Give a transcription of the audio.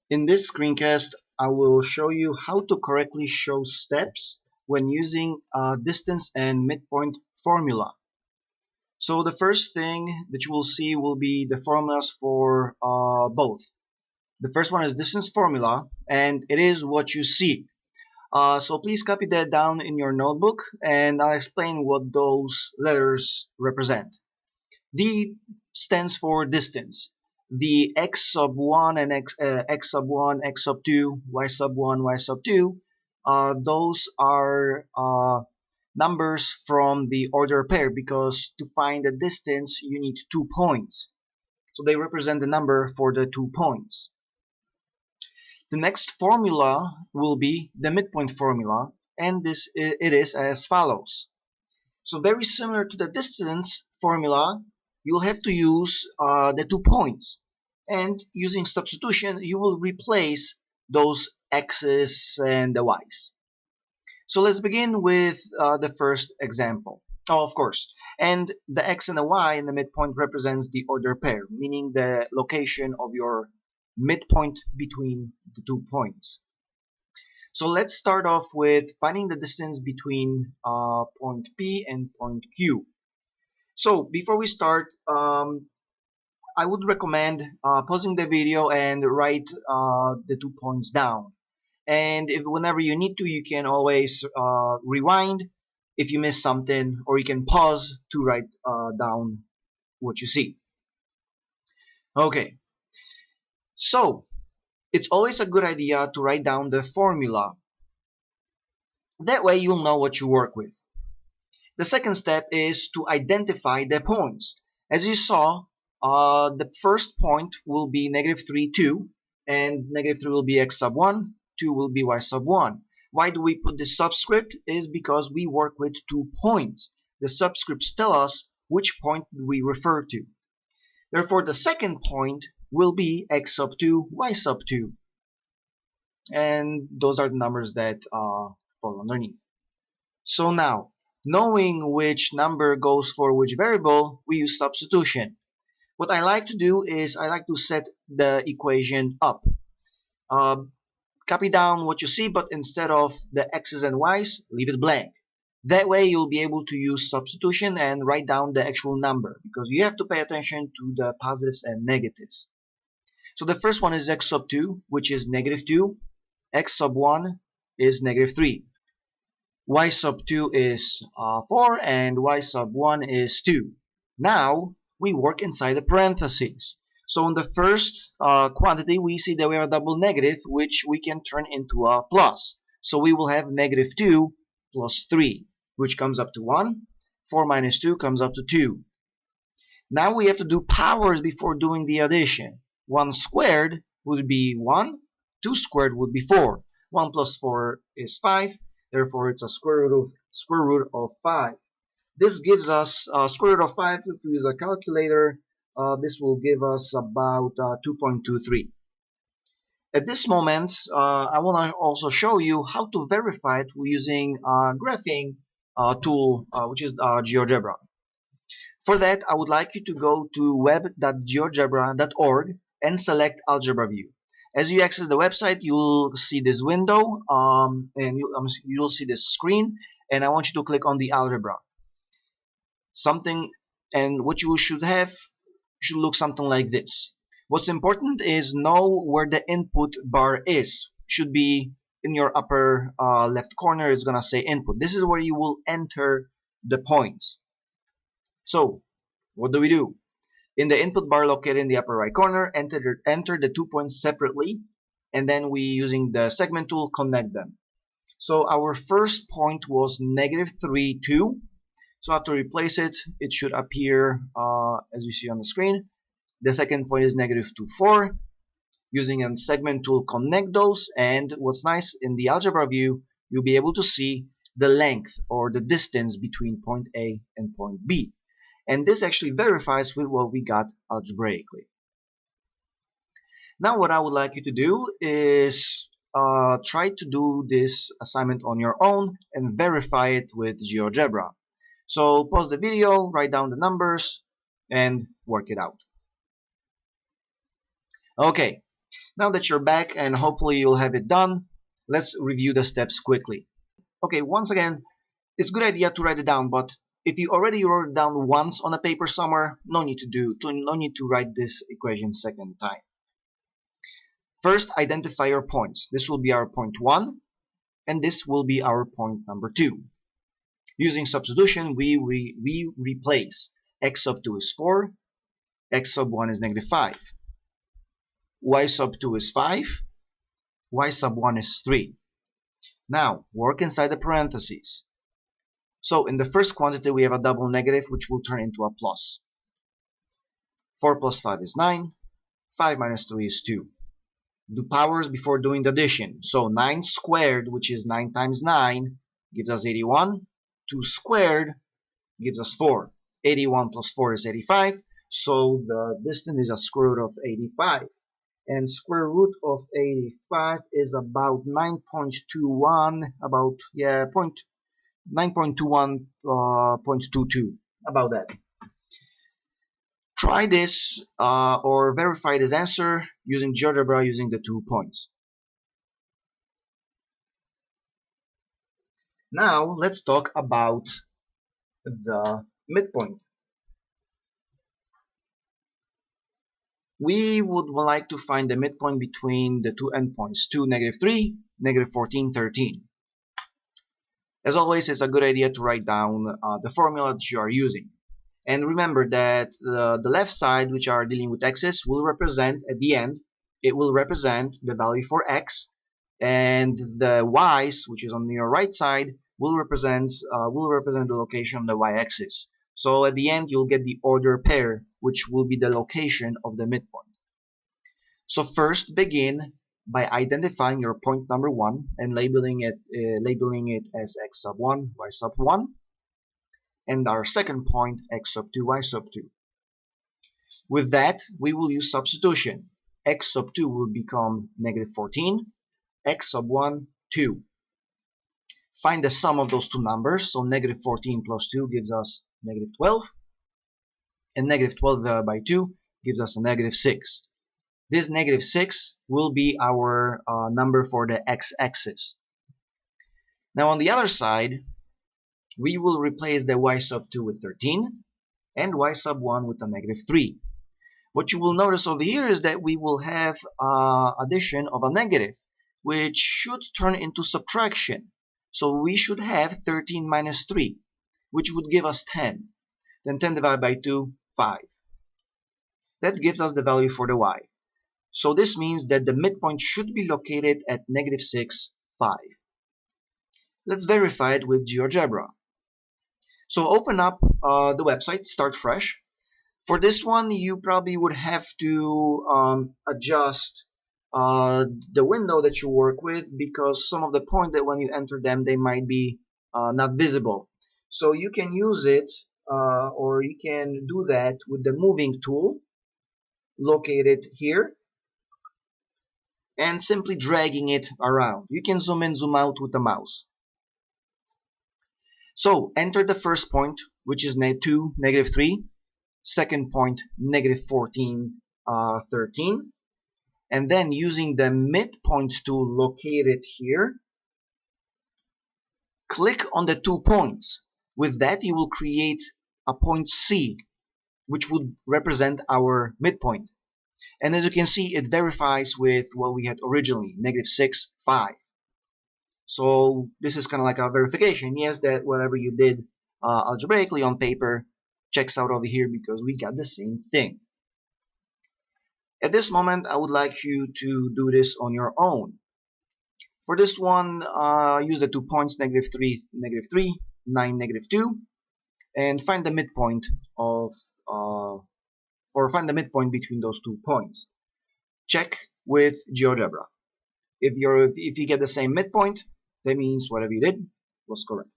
In this screencast, I will show you how to correctly show steps when using distance and midpoint formula. So the first thing that you will see will be the formulas for both. The first one is distance formula, and it is what you see. So please copy that down in your notebook, and I'll explain what those letters represent. D stands for distance. The x sub 1 and x sub 1, x sub 2, y sub 1, y sub 2, those are numbers from the order pair, because to find the distance you need 2 points. So they represent the number for the 2 points. The next formula will be the midpoint formula, and it is as follows. So very similar to the distance formula, you'll have to use the 2 points, and using substitution you will replace those x's and the y's. So let's begin with the first example. Oh, of course, and the x and the y in the midpoint represents the order pair, meaning the location of your midpoint between the 2 points. So let's start off with finding the distance between point P and point Q. So before we start, I would recommend pausing the video and write the 2 points down. And if whenever you need to, you can always rewind if you miss something, or you can pause to write down what you see. Okay, so it's always a good idea to write down the formula. That way you'll know what you work with. The second step is to identify the points. As you saw, the first point will be -3, 2, and -3 will be x sub 1, 2 will be y sub 1. Why do we put this subscript? Is because we work with 2 points. The subscripts tell us which point we refer to. Therefore, the second point will be x sub 2, y sub 2. And those are the numbers that fall underneath. So now, knowing which number goes for which variable, we use substitution. What I like to do is I like to set the equation up. Copy down what you see, but instead of the x's and y's, leave it blank. That way you'll be able to use substitution and write down the actual number, because you have to pay attention to the positives and negatives. So the first one is x sub 2, which is -2. X sub 1 is -3. Y sub 2 is 4, and y sub 1 is 2. Now we work inside the parentheses. So in the first quantity, we see that we have a double negative, which we can turn into a plus. So we will have -2 plus 3, which comes up to 1. 4 minus 2 comes up to 2. Now we have to do powers before doing the addition. 1 squared would be 1. 2 squared would be 4. 1 plus 4 is 5. Therefore, it's a square root of 5. This gives us square root of 5. If we use a calculator, this will give us about 2.23. At this moment, I want to also show you how to verify it using a graphing tool, which is GeoGebra. For that, I would like you to go to web.geogebra.org and select Algebra View. As you access the website, you'll see this window, and you'll see this screen, and I want you to click on the algebra. And what you should look something like this. What's important is know where the input bar is. Should be in your upper left corner. It's gonna say input. This is where you will enter the points. So what do? In the input bar located in the upper right corner, enter the 2 points separately, and then we, using the segment tool, connect them. So our first point was -3, 2. So after we replace it, it should appear as you see on the screen. The second point is -2, 4. Using a segment tool, connect those, and what's nice, in the algebra view, you'll be able to see the length or the distance between point A and point B. And this actually verifies with what we got algebraically. Now what I would like you to do is try to do this assignment on your own and verify it with GeoGebra. So pause the video, write down the numbers, and work it out. Okay, Now that you're back and hopefully you'll have it done, let's review the steps quickly. Okay, once again, it's a good idea to write it down, but if you already wrote it down once on a paper somewhere, no need to write this equation second time. First, identify your points. This will be our point 1, and this will be our point number 2. Using substitution, we replace x sub 2 is 4, x sub 1 is -5, y sub 2 is 5, y sub 1 is 3. Now, work inside the parentheses. So in the first quantity, we have a double negative, which will turn into a plus. 4 plus 5 is 9, 5 minus 3 is 2. Do powers before doing the addition. So 9 squared, which is 9 times 9, gives us 81. 2 squared gives us 4. 81 plus 4 is 85. So the distance is a square root of 85. And square root of 85 is about 9.21, about, yeah, 9.21.22, about that. Try this or verify this answer using GeoGebra using the 2 points. Now let's talk about the midpoint. We would like to find the midpoint between the two endpoints, 2, -3, -14, 13. As always, it's a good idea to write down the formula that you are using. And remember that the left side, which are dealing with x's, will represent, at the end, it will represent the value for x, and the y's, which is on your right side, will represent the location of the y-axis. So at the end, you'll get the order pair, which will be the location of the midpoint. So first, begin by identifying your point number 1 and labeling it as x sub 1, y sub 1. And our second point, x sub 2, y sub 2. With that, we will use substitution. X sub 2 will become -14, x sub 1, 2. Find the sum of those two numbers, so -14 plus 2 gives us -12, and -12 divided by 2 gives us a -6. This -6 will be our number for the x-axis. Now on the other side, we will replace the y sub 2 with 13 and y sub 1 with a -3. What you will notice over here is that we will have addition of a negative, which should turn into subtraction. So we should have 13 minus 3, which would give us 10. Then 10 divided by 2, 5. That gives us the value for the y. So this means that the midpoint should be located at -6, 5. Let's verify it with GeoGebra. So open up the website, start fresh. For this one, you probably would have to adjust the window that you work with, because some of the points that when you enter them, they might be not visible. So you can use it or you can do that with the moving tool located here and simply dragging it around. You can zoom in, zoom out with the mouse. So enter the first point, which is -2, -3, second point, -14, 13, and then using the midpoint tool located here, click on the 2 points. With that, you will create a point C, which would represent our midpoint. And as you can see, it verifies with what we had originally, -6, 5. So this is kind of like a verification. Yes, that whatever you did algebraically on paper checks out over here because we got the same thing. At this moment, I would like you to do this on your own. For this one, use the 2 points, -3, -3, 9, -2, and find the midpoint of, or find the midpoint between those 2 points. Check with GeoGebra. If you get the same midpoint, that means whatever you did was correct.